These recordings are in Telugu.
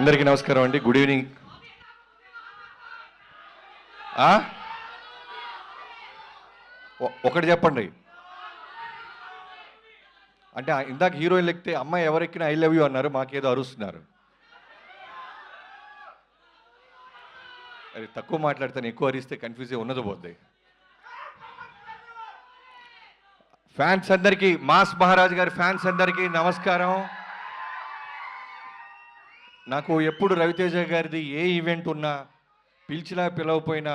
అందరికీ నమస్కారం అండి. Good evening. ఒకటి చెప్పండి. అంటే ఇందాక హీరోయిన్ ఎక్కితే అమ్మాయి ఎవరెక్కినా ఐ లవ్ యూ అన్నారు, మాకేదో అరుస్తున్నారు. అది తక్కువ మాట్లాడతాను, ఎక్కువ అరిస్తే కన్ఫ్యూజ్ ఉన్నది పోద్ది. ఫ్యాన్స్ అందరికీ, మాస్ మహారాజ్ గారి ఫ్యాన్స్ అందరికీ నమస్కారం. నాకు ఎప్పుడు రవితేజ గారిది ఏ ఈవెంట్ ఉన్నా పిలిచినా పిలవపోయినా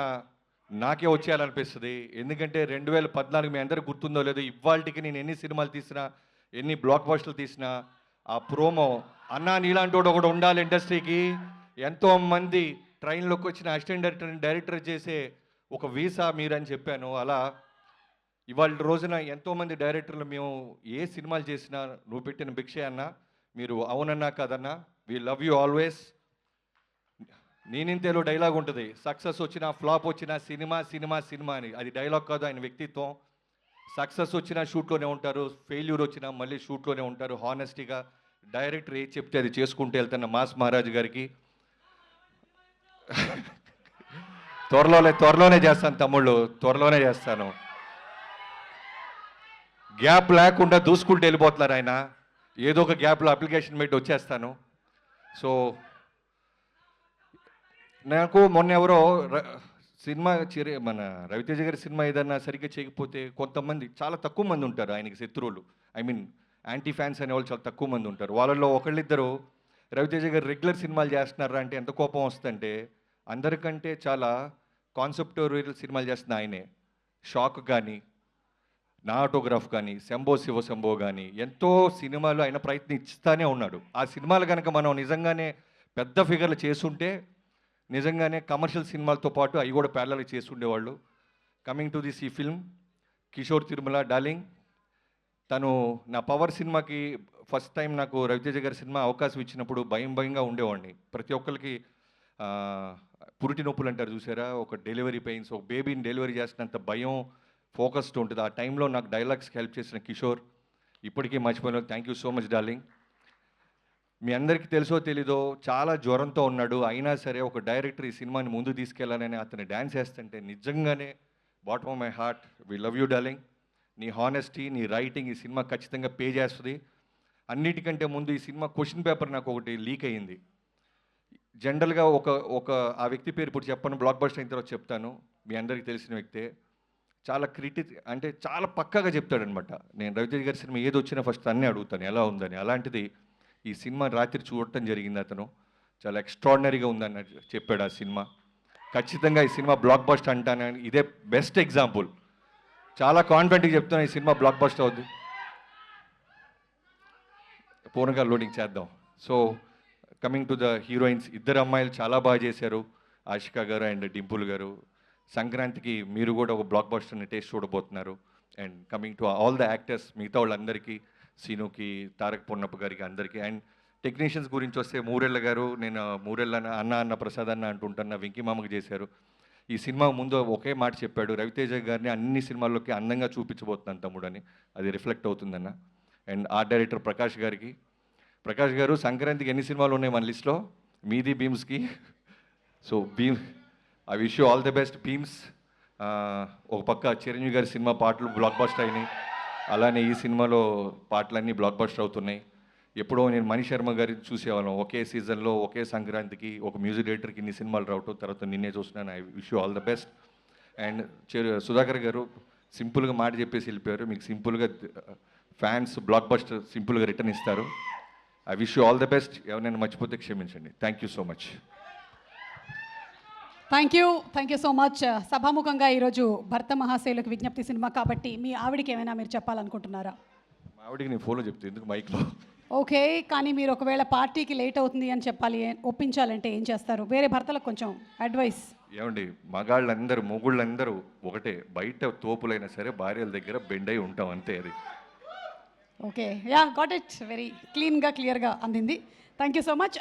నాకే వచ్చేయాలనిపిస్తుంది. ఎందుకంటే 2014 మీ అందరికి గుర్తుందో లేదో, ఇవాళకి నేను ఎన్ని సినిమాలు తీసినా, ఎన్ని బ్లాక్ బస్టర్లు తీసినా, ఆ ప్రోమో అన్నా నీలాంటి ఒకడు ఉండాలి ఇండస్ట్రీకి, ఎంతోమంది ట్రైన్లోకి వచ్చిన అసిస్టెంట్ డైరెక్టర్ చేసే ఒక వీసా మీరని చెప్పాను. అలా ఇవాళ రోజున ఎంతోమంది డైరెక్టర్లు మేము ఏ సినిమాలు చేసినా నువ్వు పెట్టిన భిక్షే అన్నా, మీరు అవునన్నా కాదన్నా, వీ లవ్ యూ ఆల్వేస్. నేనింతేలో డైలాగ్ ఉంటుంది, సక్సెస్ వచ్చినా ఫ్లాప్ వచ్చినా సినిమా సినిమా సినిమా అని. అది డైలాగ్ కాదు, ఆయన వ్యక్తిత్వం. సక్సెస్ వచ్చినా షూట్లోనే ఉంటారు, ఫెయిల్యూర్ వచ్చినా మళ్ళీ షూట్లోనే ఉంటారు. హానెస్టీగా డైరెక్టర్ ఏది చెప్తే అది చేసుకుంటూ వెళ్తున్న మాస్ మహారాజ్ గారికి త్వరలోనే చేస్తాను తమ్ముళ్ళు, త్వరలోనే చేస్తాను. గ్యాప్ లేకుండా దూసుకుంటూ వెళ్ళిపోతున్నారు ఆయన. ఏదో ఒక గ్యాప్లో అప్లికేషన్ పెట్టి వచ్చేస్తాను. సో నాకు మొన్న ఎవరో సినిమా మన రవితేజ గారి సినిమా ఏదన్నా సరిగ్గా చేయకపోతే కొంతమంది, చాలా తక్కువ మంది ఉంటారు ఆయనకి శత్రువులు, ఐ మీన్ యాంటీ ఫ్యాన్స్ అనేవాళ్ళు చాలా తక్కువ మంది ఉంటారు. వాళ్ళలో ఒకళ్ళిద్దరు రవితేజ గారు రెగ్యులర్ సినిమాలు చేస్తున్నారా అంటే ఎంత కోపం వస్తుందంటే, అందరికంటే చాలా కాన్సెప్టోరియల్ సినిమాలు చేస్తున్న ఆయనే. షాక్ కానీ, నా ఆటోగ్రాఫ్ కానీ, శంభో శివ శంభో కానీ, ఎంతో సినిమాలు ఆయన ప్రయత్నిస్తానే ఉన్నాడు. ఆ సినిమాలు కనుక మనం నిజంగానే పెద్ద ఫిగర్లు చేసుంటే నిజంగానే కమర్షియల్ సినిమాలతో పాటు అవి కూడా ప్యారలల్ చేసి ఉండేవాళ్ళు. కమింగ్ టు దిస్ ఈ ఫిల్మ్, కిషోర్ తిరుమల డార్లింగ్, తను నా పవర్ సినిమాకి ఫస్ట్ టైం నాకు రవితేజ గారి సినిమా అవకాశం ఇచ్చినప్పుడు భయంగా ఉండేవాడిని. ప్రతి ఒక్కరికి పురిటి నొప్పులు అంటారు చూసారా, ఒక డెలివరీ పెయిన్స్, ఒక బేబీని డెలివరీ చేసినంత భయం, ఫోకస్డ్ ఉంటుంది. ఆ టైంలో నాకు డైలాగ్స్కి హెల్ప్ చేసిన కిషోర్ ఇప్పటికీ మర్చిపోయిన. Thank you so much darling. మీ అందరికీ తెలుసో తెలీదో చాలా జ్వరంతో ఉన్నాడు, అయినా సరే ఒక డైరెక్టర్ ఈ సినిమాని ముందు తీసుకెళ్లాలని అతను డ్యాన్స్ చేస్తుంటే నిజంగానే bottom of my heart we love you darling. నీ హానెస్టీ, నీ రైటింగ్ ఈ సినిమా ఖచ్చితంగా పే చేస్తుంది. అన్నిటికంటే ముందు ఈ సినిమా క్వశ్చన్ పేపర్ నాకు ఒకటి లీక్ అయ్యింది. జనరల్గా ఒక ఆ వ్యక్తి పేరు ఇప్పుడు చెప్పను, బ్లాక్ బస్టర్ అయిన తర్వాత చెప్తాను. మీ అందరికీ తెలిసిన వ్యక్తే. చాలా అంటే చాలా పక్కాగా చెప్తాడనమాట. నేను రవితేజ గారి సినిమా ఏది వచ్చినా ఫస్ట్ అన్నీ అడుగుతాను ఎలా ఉందని. అలాంటిది ఈ సినిమా రాత్రి చూడటం జరిగింది. అతను చాలా ఎక్స్ట్రాడినరీగా ఉందని చెప్పాడు ఆ సినిమా. ఖచ్చితంగా ఈ సినిమా బ్లాక్ బస్టర్ అంటానని ఇదే బెస్ట్ ఎగ్జాంపుల్. చాలా కాన్ఫిడెంట్గా చెప్తాను ఈ సినిమా బ్లాక్ బస్టర్ అవుద్ది. పూర్ణంగా లోడింగ్ చేద్దాం. So coming to the heroines, ఇద్దరు అమ్మాయిలు చాలా బాగా చేశారు, ఆషికా గారు అండ్ డింపుల్ గారు. సంక్రాంతికి మీరు కూడా ఒక బ్లాక్ బస్టర్ని టేస్ట్ చూడబోతున్నారు. And coming to all the actors, మిగతా వాళ్ళందరికీ, సీనుకి, తారక్ పొన్నప్ప గారికి అందరికీ. అండ్ టెక్నీషియన్స్ గురించి వస్తే మూరెళ్ళ గారు, నేను మూరెళ్ళ అన్న ప్రసాద్ అన్న అంటుంటున్న వెంకీ మామకి చేశారు. ఈ సినిమా ముందు ఒకే మాట చెప్పాడు, రవితేజ గారిని అన్ని సినిమాల్లోకి అందంగా చూపించబోతున్నాను తమ్ముడని. అది రిఫ్లెక్ట్ అవుతుందన్న. అండ్ ఆర్ట్ డైరెక్టర్ ప్రకాష్ గారికి, ప్రకాష్ గారు సంక్రాంతికి ఎన్ని సినిమాలు ఉన్నాయి మన లిస్ట్లో, మీది భీమ్స్కి. So I wish you all the best Bheems. ఒక పక్క చిరంజీవి గారి సినిమా పాటలు బ్లాక్ బస్టర్ అయినాయి, అలానే ఈ సినిమాలో పాటలన్నీ బ్లాక్ బస్టర్ అవుతున్నాయి. ఎప్పుడో నేను మణి శర్మ గారిని చూసేవాళ్ళం, ఒకే సీజన్లో ఒకే సంక్రాంతికి ఒక మ్యూజిక్ డైరెక్టర్కి ఇన్ని సినిమాలు రావటం, తర్వాత నిన్నే చూస్తున్నాను. I wish you all the best. And Sudhakar గారు సింపుల్గా మాట చెప్పేసి వెళ్ళిపోయారు. మీకు సింపుల్గా ఫ్యాన్స్ బ్లాక్ బస్టర్ సింపుల్గా రిటర్న్ ఇస్తారు. I wish you all the best. ఎవరైనా మర్చిపోతే క్షమించండి. Thank you so much. Thank you so much. సభాముఖంగా ఈరోజు భర్త మహాశైలకు విజ్ఞప్తి సినిమా కాబట్టి మీ ఆవిడికి ఏమైనా మీరు చెప్పాలనుకుంటున్నారా? మా ఆవిడికి నేను ఫోన్లో చెప్తాను, ఎందుకు మైక్లో. ఓకే, కానీ మీరు ఒకవేళ పార్టీకి లేట్ అవుతుంది అని చెప్పాలి, ఒప్పించాలంటే ఏం చేస్తారు? వేరే భర్తలకు కొంచెం అడ్వైస్. ఏమండి, మగాళ్ళందరూ మొగుళ్ళందరూ ఒకటే, బయట తోపులైనా సరే భార్యల దగ్గర బెండ్ అయి ఉంటాం అంతే. అది okay, yeah, got it. Very క్లీన్గా క్లియర్గా అందింది. Thank you so much.